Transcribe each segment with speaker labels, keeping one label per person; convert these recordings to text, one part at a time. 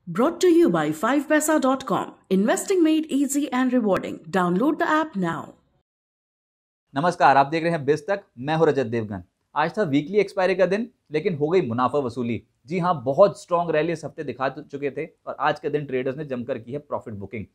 Speaker 1: Brought to you by 5paisa.com. Investing made easy and rewarding. Download the app now.
Speaker 2: नमस्कार, आप देख रहे हैं बिज तक। मैं हूं रजत देवगन। आज था वीकली एक्सपायरी का दिन, लेकिन हो गई मुनाफा वसूली। जी हां, बहुत स्ट्रॉन्ग रैली इस हफ्ते दिखा चुके थे और आज के दिन ट्रेडर्स ने जमकर की है प्रॉफिट बुकिंग।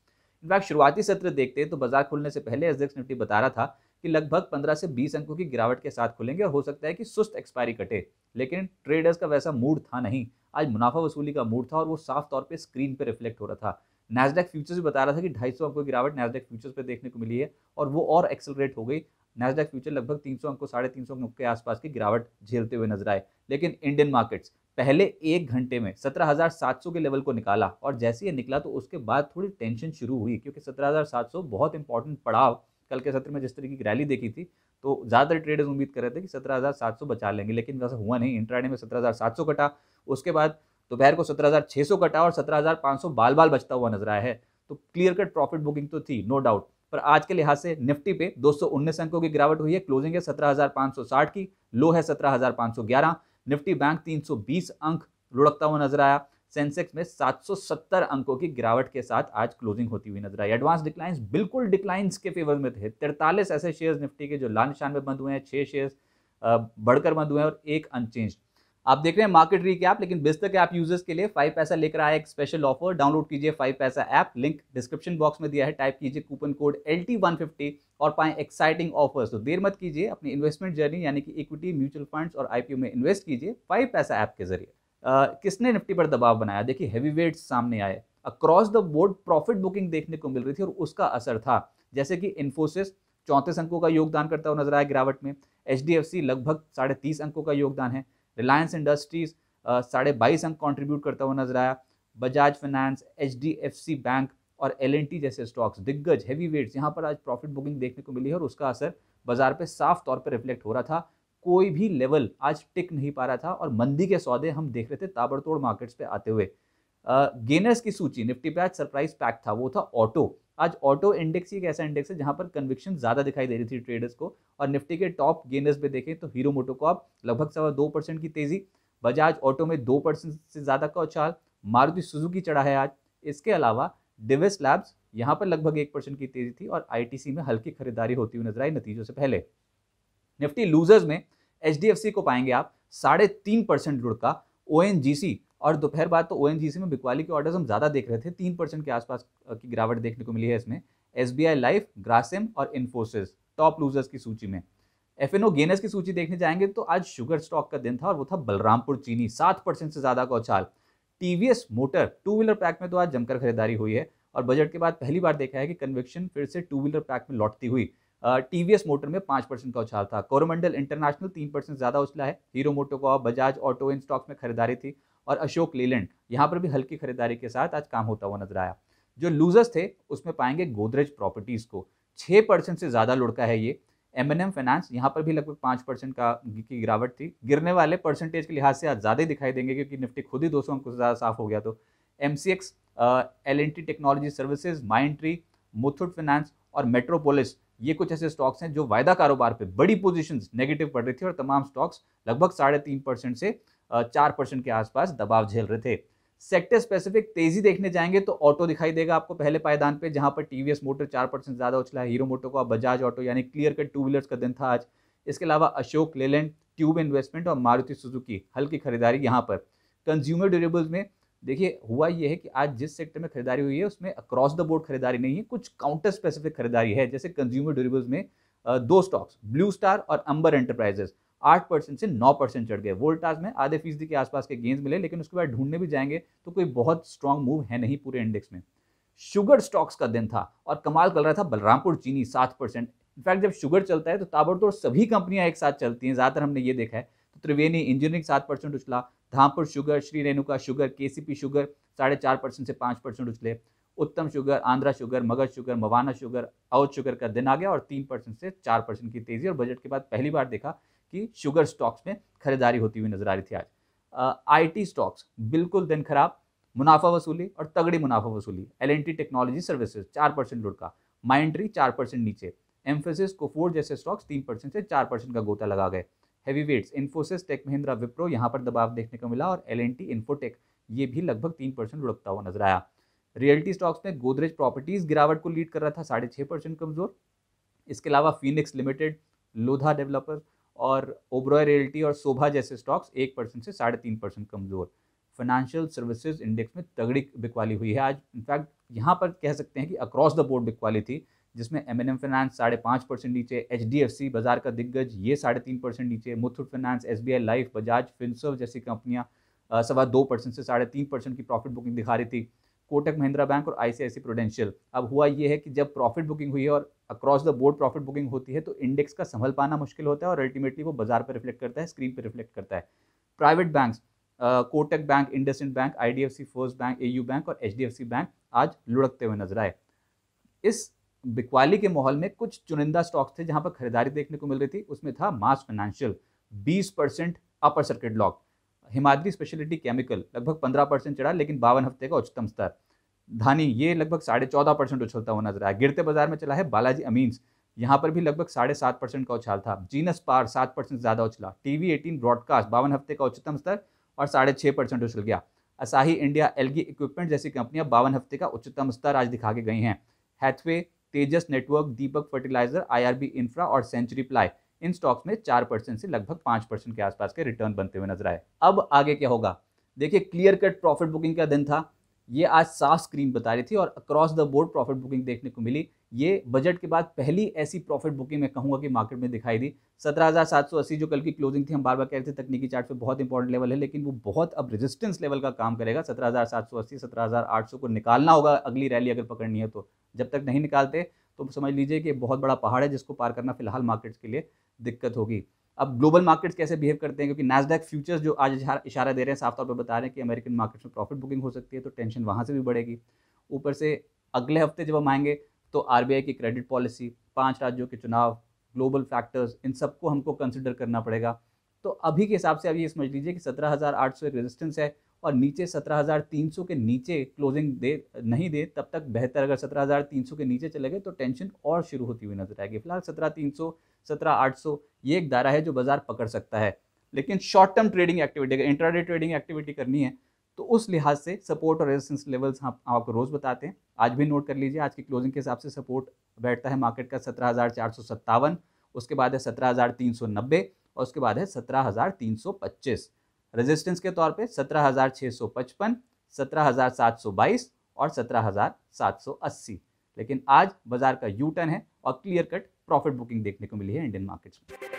Speaker 2: इनफैक्ट शुरुआती सत्र देखते तो बाजार खुलने से पहले एसडेक्स निफ्टी बता रहा था कि लगभग 15 से 20 अंकों की गिरावट के साथ खुलेंगे और हो सकता है कि सुस्त एक्सपायरी कटे, लेकिन ट्रेडर्स का वैसा मूड था नहीं। आज मुनाफा वसूली का मूड था और वो साफ तौर पर स्क्रीन पर रिफ्लेक्ट हो रहा था। नैस्डैक फ्यूचर्स भी बता रहा था कि 250 अंकों की गिरावट नैस्डैक फ्यूचर्स पे देखने को मिली है और वो और एक्सेलरेट हो गई। नैस्डैक फ्यूचर लगभग 300 अंकों 350 अंकों के आसपास की गिरावट झेलते हुए नजर आए, लेकिन इंडियन मार्केट्स पहले एक घंटे में 17,700 के लेवल को निकाला और जैसे ये निकला तो उसके बाद थोड़ी टेंशन शुरू हुई, क्योंकि 17,700 बहुत इंपॉर्टेंट पड़ाव। कल के सत्र में जिस तरीके की रैली देखी थी तो ज्यादातर ट्रेडर्स उम्मीद कर रहे थे कि 17,700 बचा लेंगे, लेकिन वैसा हुआ नहीं। इंट्राडे में 17,700 कटा, उसके बाद दोपहर को 17,600 कटा और 17,500 बाल बाल बचता हुआ नजर आया है। तो क्लियर कट प्रॉफिट बुकिंग तो थी, नो डाउट। पर आज के लिहाज से निफ्टी पे 219 अंकों की गिरावट हुई है। क्लोजिंग है 17,560 की, लो है 17,511। निफ्टी बैंक 320 अंक लुढ़कता हुआ नजर आया। सेंसेक्स में 770 अंकों की गिरावट के साथ आज क्लोजिंग होती हुई नजर आई। एडवांस डिक्लाइंस बिल्कुल डिक्लाइंस के फेवर में थे। 43 ऐसे शेयर्स निफ्टी के जो लाल निशान में बंद हुए हैं, 6 शेयर्स बढ़कर बंद हुए हैं और एक अनचेंज। आप देख रहे हैं मार्केट रीकैप, लेकिन बिजतक ऐप यूजर्स के लिए 5 पैसा लेकर आया एक स्पेशल ऑफर। डाउनलोड कीजिए 5 पैसा ऐप, लिंक डिस्क्रिप्शन बॉक्स में दिया है। टाइप कीजिए कूपन कोड LT150 और पाएं एक्साइटिंग ऑफर्स। तो देर मत कीजिए, अपनी इन्वेस्टमेंट जर्नी यानी कि इक्विटी, म्यूचुअल फंड्स और आईपीओ में इन्वेस्ट कीजिए 5 पैसा ऐप के जरिए। किसने निफ्टी पर दबाव बनाया? देखिए, हैवी वेट्स सामने आए। Across the board profit booking देखने को मिल रही थी और उसका असर था। जैसे कि इन्फोसिस 34 अंकों का योगदान करता हुआ नजर आया गिरावट में। HDFC लगभग 30.5 अंकों का योगदान है। रिलायंस इंडस्ट्रीज 22.5 अंक कंट्रीब्यूट करता हुआ नजर आया। बजाज फाइनेंस, HDFC बैंक और LNT जैसे स्टॉक्स, दिग्गज हैवी वेट्स, यहाँ पर आज प्रॉफिट बुकिंग देखने को मिली है और उसका असर बाजार पे साफ तौर पर रिफ्लेक्ट हो रहा था। कोई भी लेवल आज टिक नहीं पा रहा था और मंदी के सौदे हम देख रहे थे ताबड़तोड़ मार्केट्स पे आते हुए। गेनर्स की सूची निफ्टी पे आज सरप्राइज पैक था, वो था ऑटो। आज ऑटो इंडेक्स ही एक ऐसा इंडेक्स है जहां पर कन्विक्शन ज्यादा दिखाई दे रही थी ट्रेडर्स को। और निफ्टी के टॉप गेनर्स पे देखें तो हीरो मोटोकॉर्प लगभग 2.25% की तेजी, बजाज ऑटो में 2% से ज्यादा का उछाल, मारुति सुजुकी चढ़ा है आज। इसके अलावा डिविस लैब्स यहाँ पर लगभग 1% की तेजी थी और ITC में हल्की खरीदारी होती हुई नजर आई नतीजों से पहले। निफ्टी लूजर्स में HDFC को पाएंगे आप 3.5% लुढ़का। ONGC और दोपहर बाद तो ONGC में बिकवाली के ऑर्डर्स हम ज्यादा देख रहे थे, 3% के आसपास की गिरावट देखने को मिली है इसमें। SBI लाइफ, ग्रासिम और इन्फोसिस टॉप लूजर्स की सूची में। FNO गेनर्स की सूची देखने जाएंगे तो आज शुगर स्टॉक का दिन था और वो था बलरामपुर चीनी, 7% से ज्यादा का उछाल। TVS motor two wheeler pack में तो आज जमकर खरीदारी हुई है और बजट के बाद पहली बार देखा है कि कन्विक्शन फिर से टू व्हीलर पैक में लौटती हुई। TVS मोटर में 5% का उछाल था। कोरोमंडल इंटरनेशनल 3% ज्यादा उछला है। हीरो मोटोकॉर्प, बजाज ऑटो इन स्टॉक्स में खरीदारी थी और अशोक लेलैंड यहाँ पर भी हल्की खरीदारी के साथ आज काम होता हुआ नजर आया। जो लूजर्स थे उसमें पाएंगे गोदरेज प्रॉपर्टीज को, 6% से ज्यादा लुढ़का है ये। M&M फाइनेंस यहाँ पर भी लगभग 5% की गिरावट थी। गिरने वाले परसेंटेज के लिहाज से आज ज्यादा दिखाई देंगे क्योंकि निफ्टी खुद ही 200 अंकों से ज्यादा साफ हो गया। तो MCX, LNT technology services, Mindtree, Muthoot finance और मेट्रोपोलिस, ये कुछ ऐसे स्टॉक्स हैं जो वायदा कारोबार पे बड़ी पोजीशंस नेगेटिव पड़ रही थी और तमाम स्टॉक्स लगभग 3.5% से 4% के आसपास दबाव झेल रहे थे। सेक्टर स्पेसिफिक तेजी देखने जाएंगे तो ऑटो दिखाई देगा आपको पहले पायदान पे, जहां पर TVS मोटर 4% ज्यादा उछला है। हीरो मोटर को बजाज ऑटो यानी क्लियर कट टू व्हीलर्स का दिन था आज। इसके अलावा अशोक लेलैंड, ट्यूब इन्वेस्टमेंट और मारुति सुजुकी हल्की खरीदारी यहाँ पर। कंज्यूमर ड्यूरेबल्स में देखिए हुआ ये है कि आज जिस सेक्टर में खरीदारी हुई है उसमें अक्रॉस द बोर्ड खरीदारी नहीं है, कुछ काउंटर स्पेसिफिक खरीदारी है। जैसे कंज्यूमर ड्यूरेबल्स में दो स्टॉक्स ब्लू स्टार और अंबर एंटरप्राइजेस 8% से 9% चढ़ गए। वोल्टास में आधे फीसदी के आसपास के गेंस मिले, लेकिन उसके बाद ढूंढने भी जाएंगे तो कोई बहुत स्ट्रांग मूव है नहीं पूरे इंडेक्स में। शुगर स्टॉक्स का दिन था और कमाल कर रहा था बलरामपुर चीनी 7%। इनफैक्ट जब शुगर चलता है तो ताबड़तोड़ सभी कंपनियां एक साथ चलती हैं, ज्यादातर हमने ये देखा है। तो त्रिवेणी इंजीनियरिंग 7% उछला, Dhampur sugar, Shri Renuka sugar, KCP sugar 4.5% से 5% उछले। Uttam sugar, Andhra sugar, Magadh sugar, Mawana sugar, Awadh sugar का दिन आ गया और 3% से 4% की तेजी। और बजट के बाद पहली बार देखा कि शुगर स्टॉक्स में खरीदारी होती हुई नजर आ रही थी आज। IT स्टॉक्स बिल्कुल दिन खराब, मुनाफा वसूली और तगड़ी मुनाफा वसूली। LNT टेक्नोलॉजी सर्विसेज 4% लुढ़का, माइंडट्री 4% नीचे, एम्फोसिस, कोफोर्ज जैसे स्टॉक्स 3% से 4% का गोता लगा गए। Heavy weights Infosys, Tech Mahindra, Wipro यहाँ पर दबाव देखने को मिला और LNT इन्फोटेक ये भी लगभग 3% लुढ़कता हुआ नजर आया। रियल्टी स्टॉक्स में गोदरेज प्रॉपर्टीज गिरावट को लीड कर रहा था, 6.5% कमजोर। इसके अलावा फीनिक्स लिमिटेड, लोधा डेवलपर और ओबरॉय रियल्टी और शोभा जैसे स्टॉक्स 1% से 3.5% कमजोर। फाइनेंशियल सर्विसेज इंडेक्स में तगड़ी बिकवाली हुई है आज। इनफैक्ट यहाँ पर कह सकते हैं कि अक्रॉस द बोर्ड बिकवाली थी, जिसमें M&M फाइनेंस 5.5% नीचे, HDFC बाजार का दिग्गज ये 3.5% नीचे, Muthoot finance, SBI life, Bajaj Finserv जैसी कंपनियां 2.25% से 3.5% की प्रॉफिट बुकिंग दिखा रही थी। कोटक महिंद्रा बैंक और ICICI प्रूडेंशियल। अब हुआ ये है कि जब प्रॉफिट बुकिंग हुई है और across the board profit booking होती है तो इंडेक्स का संभल पाना मुश्किल होता है और अल्टीमेटली वो बाजार पर रिफ्लेक्ट करता है, स्क्रीन पर रिफ्लेक्ट करता है। Private banks, Kotak bank, IndusInd bank, IDFC first bank, AU bank और HDFC बैंक आज लुढ़कते हुए नजर आए। इस बिकवाली के माहौल में कुछ चुनिंदा स्टॉक्स थे जहां पर खरीदारी देखने को मिल रही थी। उसमें था MAS financial 20% upper circuit lock, Himadri specialty chemical लगभग 15% चढ़ा लेकिन 52 हफ्ते का उच्चतम स्तर, धानी ये लगभग 14.5% उछलता हुआ नजर आया। गिरते बाजार में चला है बालाजी अमीन्स, यहाँ पर भी लगभग 7.5% का उछाल था। जीनस पार 7% ज्यादा उछला। TV18 ब्रॉडकास्ट 52 हफ्ते का उच्चतम स्तर और 6.5% उछल गया। असाही इंडिया, एलगी इक्विपमेंट जैसी कंपनियां 52 हफ्ते का उच्चतम स्तर आज दिखा के गई हैं। हैथवे, तेजस नेटवर्क, दीपक फर्टिलाइजर, IRB इंफ्रा और सेंचुरी प्लाई, इन स्टॉक्स में 4% से लगभग 5% के आसपास के रिटर्न बनते हुए नजर आए। अब आगे क्या होगा, देखिए क्लियर कट प्रॉफिट बुकिंग का दिन था, ये आज साफ स्क्रीन बता रही थी और across the board profit booking देखने को मिली। ये बजट के बाद पहली ऐसी प्रॉफिट बुकिंग मैं कहूंगा कि मार्केट में दिखाई दी। 17,780 जो कल की क्लोजिंग थी, हम बार बार कह रहे थे तकनीकी चार्ट पे बहुत इंपॉर्टेंट लेवल है, लेकिन वो बहुत अब रेजिस्टेंस लेवल का काम करेगा। 17,780, 17,800 को निकालना होगा अगली रैली अगर पकड़नी है तो। जब तक नहीं निकालते तो समझ लीजिए कि बहुत बड़ा पहाड़ है जिसको पार करना फिलहाल मार्केट्स के लिए दिक्कत होगी। अब ग्लोबल मार्केट्स कैसे बिहेव करते हैं, क्योंकि नैस्डैक फ्यूचर्स जो आज इशारा दे रहे हैं, साफ तौर पर बता रहे हैं कि अमेरिकन मार्केट्स में प्रॉफिट बुकिंग हो सकती है, तो टेंशन वहाँ से भी बढ़ेगी। ऊपर से अगले हफ्ते जब हम आएंगे तो RBI की क्रेडिट पॉलिसी, 5 राज्यों के चुनाव, ग्लोबल फैक्टर्स, इन सबको हमको कंसिडर करना पड़ेगा। तो अभी के हिसाब से अब ये समझ लीजिए कि 17,800 एक रेजिस्टेंस है और नीचे 17,300 के नीचे क्लोजिंग नहीं दे तब तक बेहतर। अगर 17,300 के नीचे चले गए तो टेंशन और शुरू होती हुई नजर आएगी। फिलहाल 17,300, 17,800 ये एक दायरा है जो बाजार पकड़ सकता है। लेकिन शॉर्ट टर्म ट्रेडिंग एक्टिविटी, अगर इंट्राडे ट्रेडिंग एक्टिविटी करनी है तो उस लिहाज से सपोर्ट और रेजिस्टेंस लेवल्स हम आपको रोज बताते हैं। आज भी नोट कर लीजिए, आज की क्लोजिंग के हिसाब से सपोर्ट बैठता है मार्केट का 17,457, उसके बाद है 17,390 और उसके बाद है 17,325। रेजिस्टेंस के तौर पे 17,655, 17,722 और 17,780। लेकिन आज बाजार का यू टर्न है और क्लियर कट प्रॉफिट बुकिंग देखने को मिली है इंडियन मार्केट्स में।